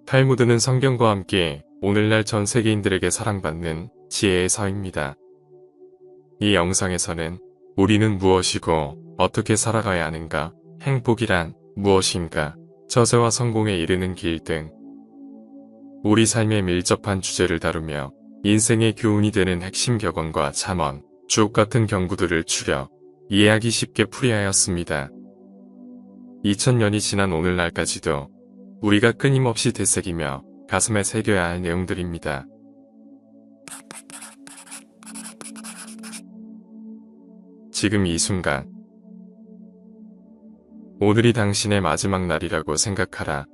탈무드는 성경과 함께 오늘날 전 세계인들에게 사랑받는 지혜의 서입니다. 이 영상에서는 우리는 무엇이고 어떻게 살아가야 하는가, 행복이란 무엇인가, 저세와 성공에 이르는 길 등 우리 삶에 밀접한 주제를 다루며 인생의 교훈이 되는 핵심 격언과 잠언, 주옥 같은 경구들을 추려 이해하기 쉽게 풀이하였습니다. 2000년이 지난 오늘날까지도 우리가 끊임없이 되새기며 가슴에 새겨야 할 내용들입니다. 지금 이 순간, 오늘이 당신의 마지막 날이라고 생각하라.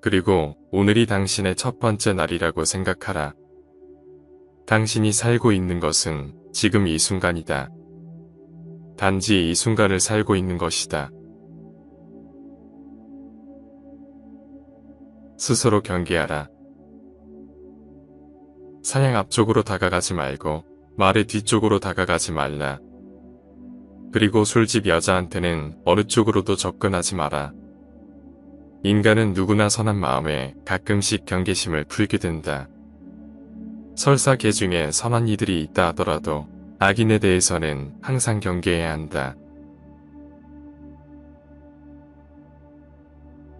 그리고 오늘이 당신의 첫 번째 날이라고 생각하라. 당신이 살고 있는 것은 지금 이 순간이다. 단지 이 순간을 살고 있는 것이다. 스스로 경계하라. 사냥 앞쪽으로 다가가지 말고 말의 뒤쪽으로 다가가지 말라. 그리고 술집 여자한테는 어느 쪽으로도 접근하지 마라. 인간은 누구나 선한 마음에 가끔씩 경계심을 풀게 된다. 설사 개 중에 선한 이들이 있다 하더라도 악인에 대해서는 항상 경계해야 한다.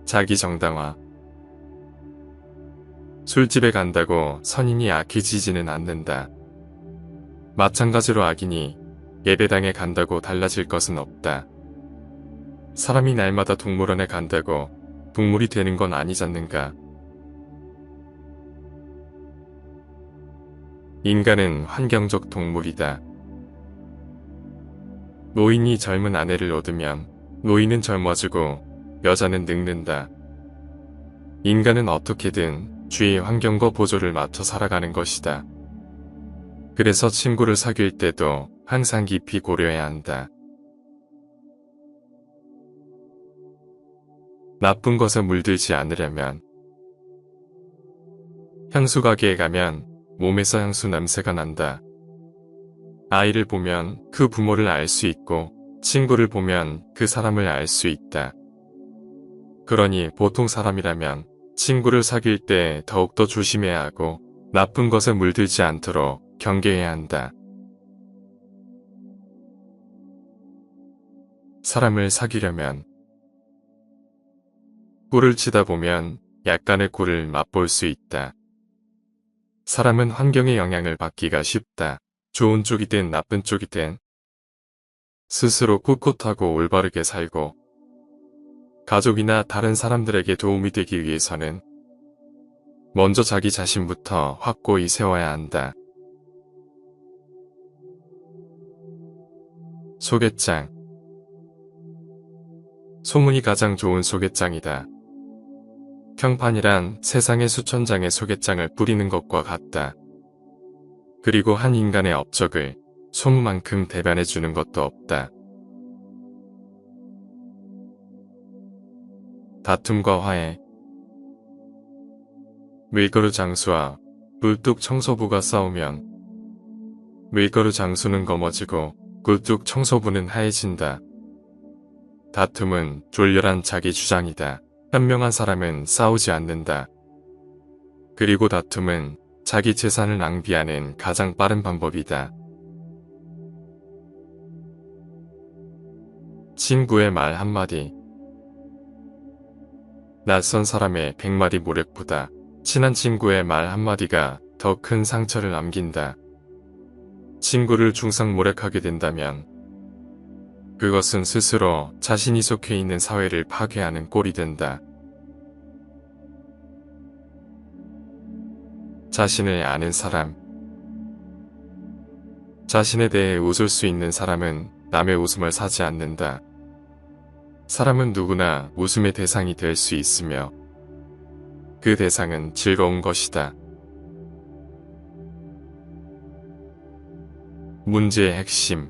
자기 정당화. 술집에 간다고 선인이 악해지지는 않는다. 마찬가지로 악인이 예배당에 간다고 달라질 것은 없다. 사람이 날마다 동물원에 간다고 동물이 되는 건 아니잖는가. 인간은 환경적 동물이다. 노인이 젊은 아내를 얻으면 노인은 젊어지고 여자는 늙는다. 인간은 어떻게든 주위의 환경과 보조를 맞춰 살아가는 것이다. 그래서 친구를 사귈 때도 항상 깊이 고려해야 한다. 나쁜 것에 물들지 않으려면 향수 가게에 가면 몸에서 향수 냄새가 난다. 아이를 보면 그 부모를 알 수 있고 친구를 보면 그 사람을 알 수 있다. 그러니 보통 사람이라면 친구를 사귈 때 더욱더 조심해야 하고 나쁜 것에 물들지 않도록 경계해야 한다. 사람을 사귀려면 꿀을 치다 보면 약간의 꿀을 맛볼 수 있다. 사람은 환경의 영향을 받기가 쉽다. 좋은 쪽이든 나쁜 쪽이든 스스로 꿋꿋하고 올바르게 살고 가족이나 다른 사람들에게 도움이 되기 위해서는 먼저 자기 자신부터 확고히 세워야 한다. 소개장. 소문이 가장 좋은 소개장이다. 평판이란 세상에 수천 장의 소개장을 뿌리는 것과 같다. 그리고 한 인간의 업적을 소문만큼 대변해 주는 것도 없다. 다툼과 화해. 밀가루 장수와 꿀뚝 청소부가 싸우면 밀가루 장수는 검어지고 꿀뚝 청소부는 하얘진다. 다툼은 졸렬한 자기 주장이다. 현명한 사람은 싸우지 않는다. 그리고 다툼은 자기 재산을 낭비하는 가장 빠른 방법이다. 친구의 말 한마디. 낯선 사람의 100마디 모략보다 친한 친구의 말 한마디가 더 큰 상처를 남긴다. 친구를 중상모략하게 된다면 그것은 스스로 자신이 속해 있는 사회를 파괴하는 꼴이 된다. 자신을 아는 사람. 자신에 대해 웃을 수 있는 사람은 남의 웃음을 사지 않는다. 사람은 누구나 웃음의 대상이 될 수 있으며 그 대상은 즐거운 것이다. 문제의 핵심.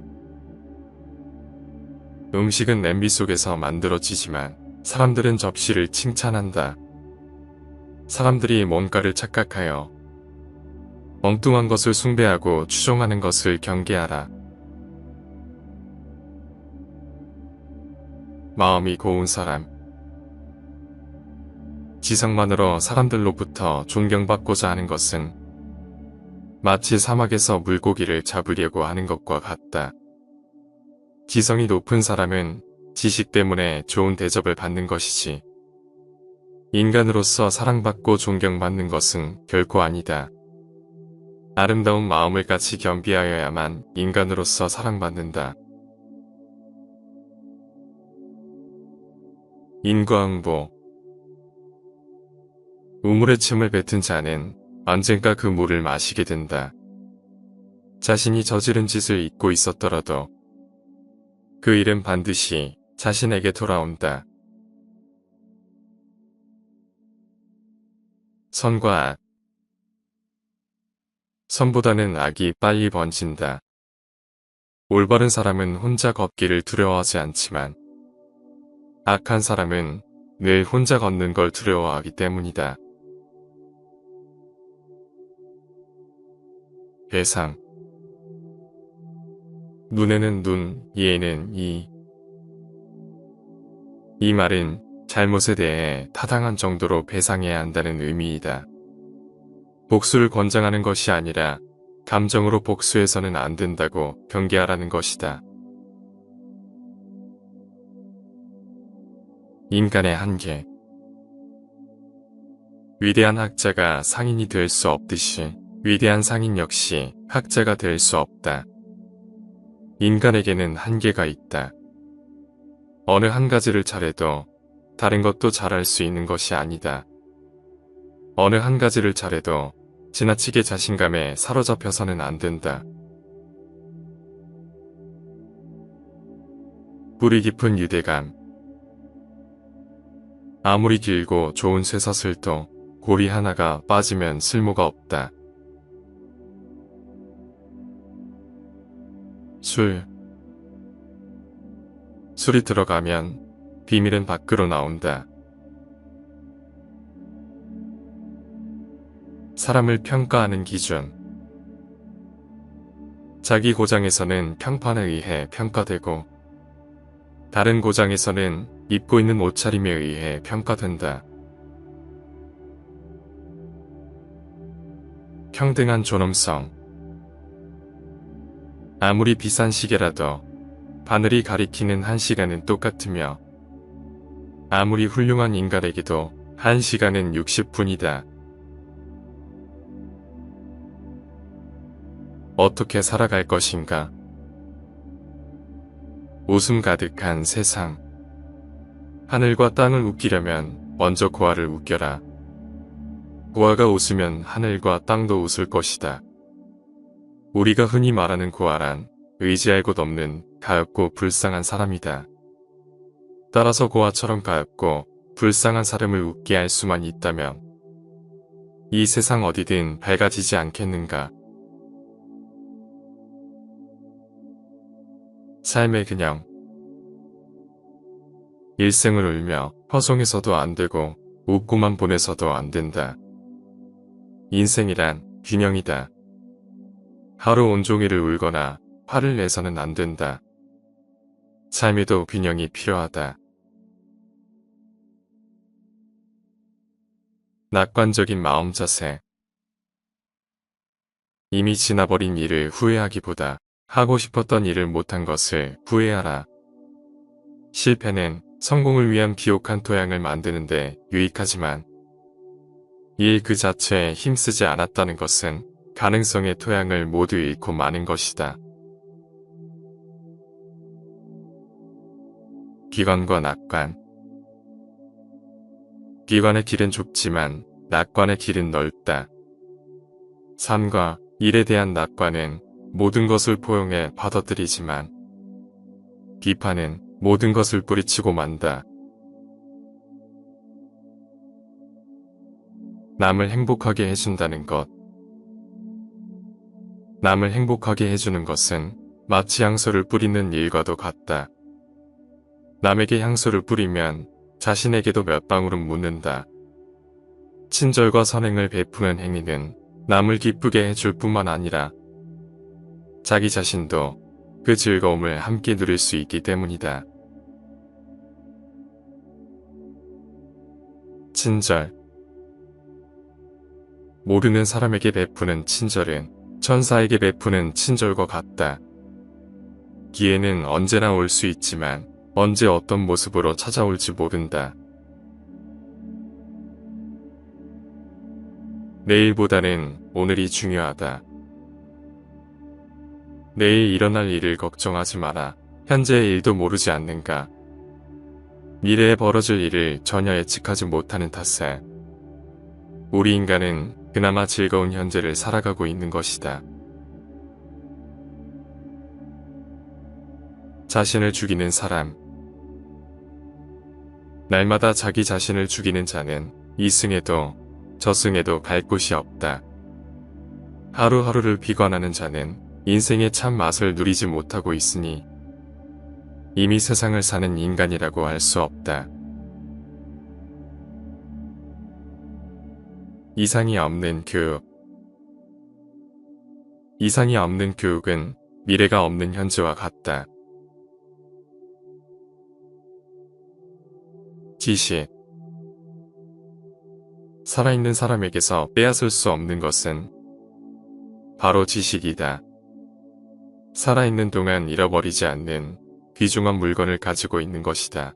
음식은 냄비 속에서 만들어지지만 사람들은 접시를 칭찬한다. 사람들이 뭔가를 착각하여 엉뚱한 것을 숭배하고 추종하는 것을 경계하라. 마음이 고운 사람. 지성만으로 사람들로부터 존경받고자 하는 것은 마치 사막에서 물고기를 잡으려고 하는 것과 같다. 지성이 높은 사람은 지식 때문에 좋은 대접을 받는 것이지 인간으로서 사랑받고 존경받는 것은 결코 아니다. 아름다운 마음을 같이 겸비하여야만 인간으로서 사랑받는다. 인과응보. 우물에 침을 뱉은 자는 언젠가 그 물을 마시게 된다. 자신이 저지른 짓을 잊고 있었더라도 그 일은 반드시 자신에게 돌아온다. 선과 악. 선보다는 악이 빨리 번진다. 올바른 사람은 혼자 걷기를 두려워하지 않지만 악한 사람은 늘 혼자 걷는 걸 두려워하기 때문이다. 배상. 눈에는 눈, 이에는 이. 이 말은 잘못에 대해 타당한 정도로 배상해야 한다는 의미이다. 복수를 권장하는 것이 아니라 감정으로 복수해서는 안 된다고 경계하라는 것이다. 인간의 한계. 위대한 학자가 상인이 될 수 없듯이 위대한 상인 역시 학자가 될 수 없다. 인간에게는 한계가 있다. 어느 한 가지를 잘해도 다른 것도 잘할 수 있는 것이 아니다. 어느 한 가지를 잘해도 지나치게 자신감에 사로잡혀서는 안 된다. 뿌리 깊은 유대감. 아무리 길고 좋은 쇠사슬도 고리 하나가 빠지면 쓸모가 없다. 술이 들어가면 비밀은 밖으로 나온다. 사람을 평가하는 기준. 자기 고장에서는 평판에 의해 평가되고 다른 고장에서는 입고 있는 옷차림에 의해 평가된다. 평등한 존엄성. 아무리 비싼 시계라도 바늘이 가리키는 1시간은 똑같으며 아무리 훌륭한 인간에게도 1시간은 60분이다. 어떻게 살아갈 것인가? 웃음 가득한 세상. 하늘과 땅을 웃기려면 먼저 고아를 웃겨라. 고아가 웃으면 하늘과 땅도 웃을 것이다. 우리가 흔히 말하는 고아란 의지할 곳 없는 가엾고 불쌍한 사람이다. 따라서 고아처럼 가엾고 불쌍한 사람을 웃게 할 수만 있다면 이 세상 어디든 밝아지지 않겠는가. 삶의 균형. 일생을 울며 허송해서도 안 되고 웃고만 보내서도 안 된다. 인생이란 균형이다. 하루 온종일을 울거나 화를 내서는 안 된다. 삶에도 균형이 필요하다. 낙관적인 마음 자세. 이미 지나버린 일을 후회하기보다 하고 싶었던 일을 못한 것을 후회하라. 실패는 성공을 위한 비옥한 토양을 만드는데 유익하지만 일 그 자체에 힘쓰지 않았다는 것은 가능성의 토양을 모두 잃고 마는 것이다. 기관과 낙관. 기관의 길은 좁지만 낙관의 길은 넓다. 삶과 일에 대한 낙관은 모든 것을 포용해 받아들이지만 비판은 모든 것을 뿌리치고 만다. 남을 행복하게 해준다는 것. 남을 행복하게 해주는 것은 마치 향수를 뿌리는 일과도 같다. 남에게 향수를 뿌리면 자신에게도 몇 방울은 묻는다. 친절과 선행을 베푸는 행위는 남을 기쁘게 해줄 뿐만 아니라 자기 자신도 그 즐거움을 함께 누릴 수 있기 때문이다. 친절. 모르는 사람에게 베푸는 친절은 천사에게 베푸는 친절과 같다. 기회는 언제나 올 수 있지만 언제 어떤 모습으로 찾아올지 모른다. 내일보다는 오늘이 중요하다. 내일 일어날 일을 걱정하지 마라. 현재의 일도 모르지 않는가. 미래에 벌어질 일을 전혀 예측하지 못하는 탓에 우리 인간은 그나마 즐거운 현재를 살아가고 있는 것이다. 자신을 죽이는 사람. 날마다 자기 자신을 죽이는 자는 이승에도 저승에도 갈 곳이 없다. 하루하루를 비관하는 자는 인생의 참 맛을 누리지 못하고 있으니 이미 세상을 사는 인간이라고 할 수 없다. 이상이 없는 교육. 이상이 없는 교육은 미래가 없는 현재와 같다. 지식. 살아있는 사람에게서 빼앗을 수 없는 것은 바로 지식이다. 살아있는 동안 잃어버리지 않는 귀중한 물건을 가지고 있는 것이다.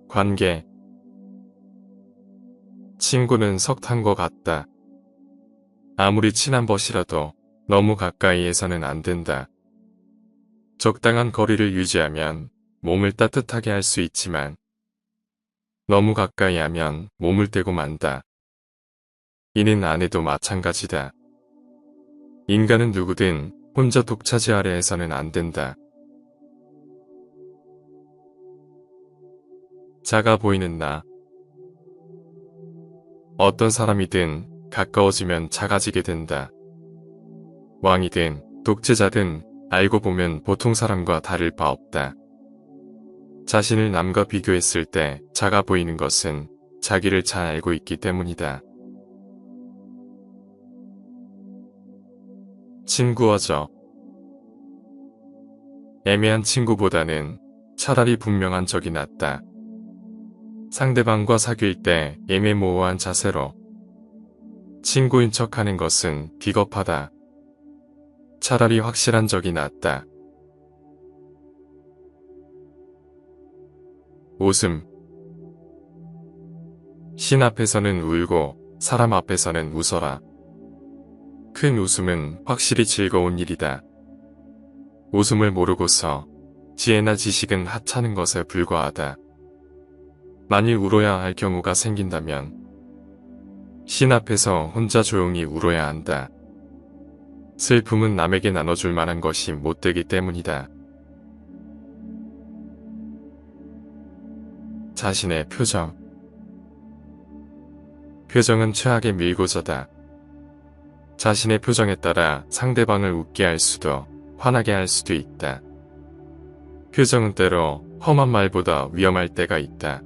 관계. 친구는 석탄과 같다. 아무리 친한 벗이라도 너무 가까이에서는 안 된다. 적당한 거리를 유지하면 몸을 따뜻하게 할 수 있지만 너무 가까이 하면 몸을 떼고 만다. 이는 아내도 마찬가지다. 인간은 누구든 혼자 독차지 아래 해서는 안 된다. 작아 보이는 나. 어떤 사람이든 가까워지면 작아지게 된다. 왕이든 독재자든 알고 보면 보통 사람과 다를 바 없다. 자신을 남과 비교했을 때 작아 보이는 것은 자기를 잘 알고 있기 때문이다. 친구어져. 애매한 친구보다는 차라리 분명한 적이 낫다. 상대방과 사귈 때 애매모호한 자세로 친구인 척하는 것은 비겁하다. 차라리 확실한 적이 낫다. 웃음. 신 앞에서는 울고 사람 앞에서는 웃어라. 큰 웃음은 확실히 즐거운 일이다. 웃음을 모르고서 지혜나 지식은 하찮은 것에 불과하다. 만일 울어야 할 경우가 생긴다면 신 앞에서 혼자 조용히 울어야 한다. 슬픔은 남에게 나눠줄 만한 것이 못되기 때문이다. 자신의 표정. 표정은 최악의 밀고자다. 자신의 표정에 따라 상대방을 웃게 할 수도 화나게 할 수도 있다. 표정은 때로 험한 말보다 위험할 때가 있다.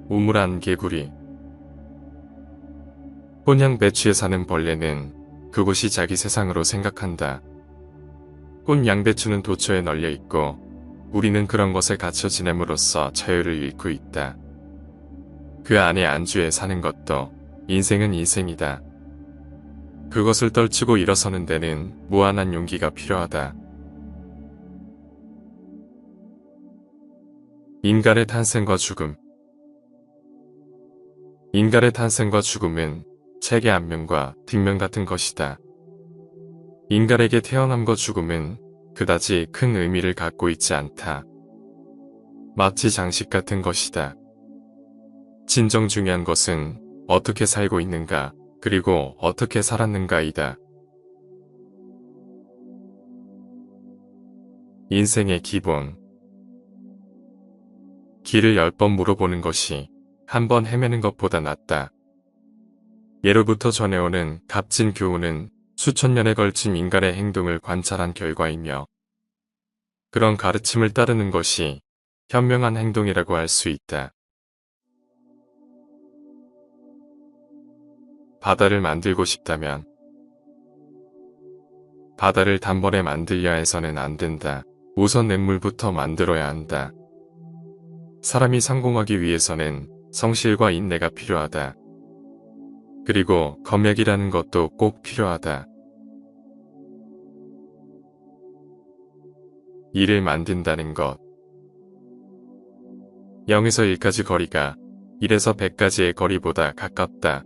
우물안 개구리. 꽃향 배추에 사는 벌레는 그곳이 자기 세상으로 생각한다. 꽃 양배추는 도처에 널려 있고 우리는 그런 것에 갇혀 지냄으로써 자유를 잃고 있다. 그 안에 안주해 사는 것도 인생은 인생이다. 그것을 떨치고 일어서는 데는 무한한 용기가 필요하다. 인간의 탄생과 죽음. 인간의 탄생과 죽음은 책의 앞면과 뒷면 같은 것이다. 인간에게 태어남과 죽음은 그다지 큰 의미를 갖고 있지 않다. 마치 장식 같은 것이다. 진정 중요한 것은 어떻게 살고 있는가, 그리고 어떻게 살았는가이다. 인생의 기본. 길을 10번 물어보는 것이 한 번 헤매는 것보다 낫다. 예로부터 전해오는 값진 교훈은 수천 년에 걸친 인간의 행동을 관찰한 결과이며 그런 가르침을 따르는 것이 현명한 행동이라고 할 수 있다. 바다를 만들고 싶다면 바다를 단번에 만들려 해서는 안 된다. 우선 뇌물부터 만들어야 한다. 사람이 성공하기 위해서는 성실과 인내가 필요하다. 그리고 검역이라는 것도 꼭 필요하다. 일을 만든다는 것. 0에서 1까지 거리가 1에서 100까지의 거리보다 가깝다.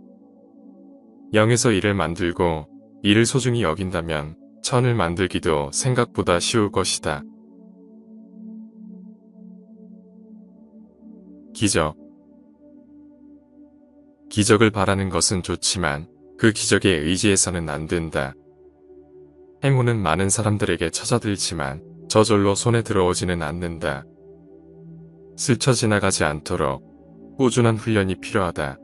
0에서 1을 만들고 1을 소중히 여긴다면 1000을 만들기도 생각보다 쉬울 것이다. 기적. 기적을 바라는 것은 좋지만 그 기적에 의지해서는 안 된다. 행운은 많은 사람들에게 찾아들지만 저절로 손에 들어오지는 않는다. 스쳐 지나가지 않도록 꾸준한 훈련이 필요하다.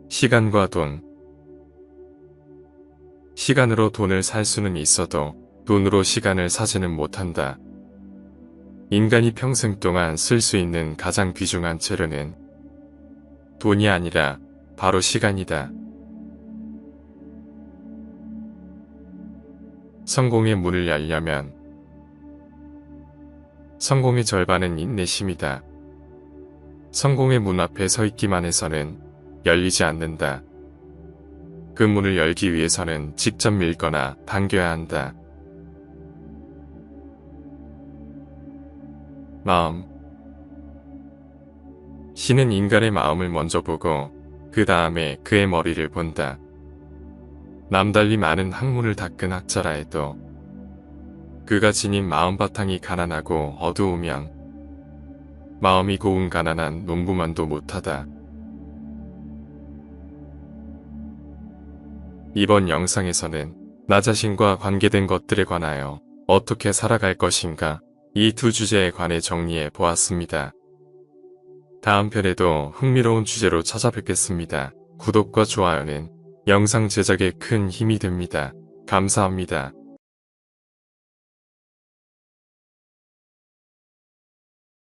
시간과 돈. 시간으로 돈을 살 수는 있어도 돈으로 시간을 사지는 못한다. 인간이 평생 동안 쓸 수 있는 가장 귀중한 재료는 돈이 아니라 바로 시간이다. 성공의 문을 열려면 성공의 절반은 인내심이다. 성공의 문 앞에 서 있기만 해서는 열리지 않는다. 그 문을 열기 위해서는 직접 밀거나 당겨야 한다. 마음. 신은 인간의 마음을 먼저 보고 그 다음에 그의 머리를 본다. 남달리 많은 학문을 닦은 학자라 해도 그가 지닌 마음바탕이 가난하고 어두우면 마음이 고운 가난한 농부만도 못하다. 이번 영상에서는 나 자신과 관계된 것들에 관하여 어떻게 살아갈 것인가 이 두 주제에 관해 정리해 보았습니다. 다음 편에도 흥미로운 주제로 찾아뵙겠습니다. 구독과 좋아요는 영상 제작에 큰 힘이 됩니다. 감사합니다.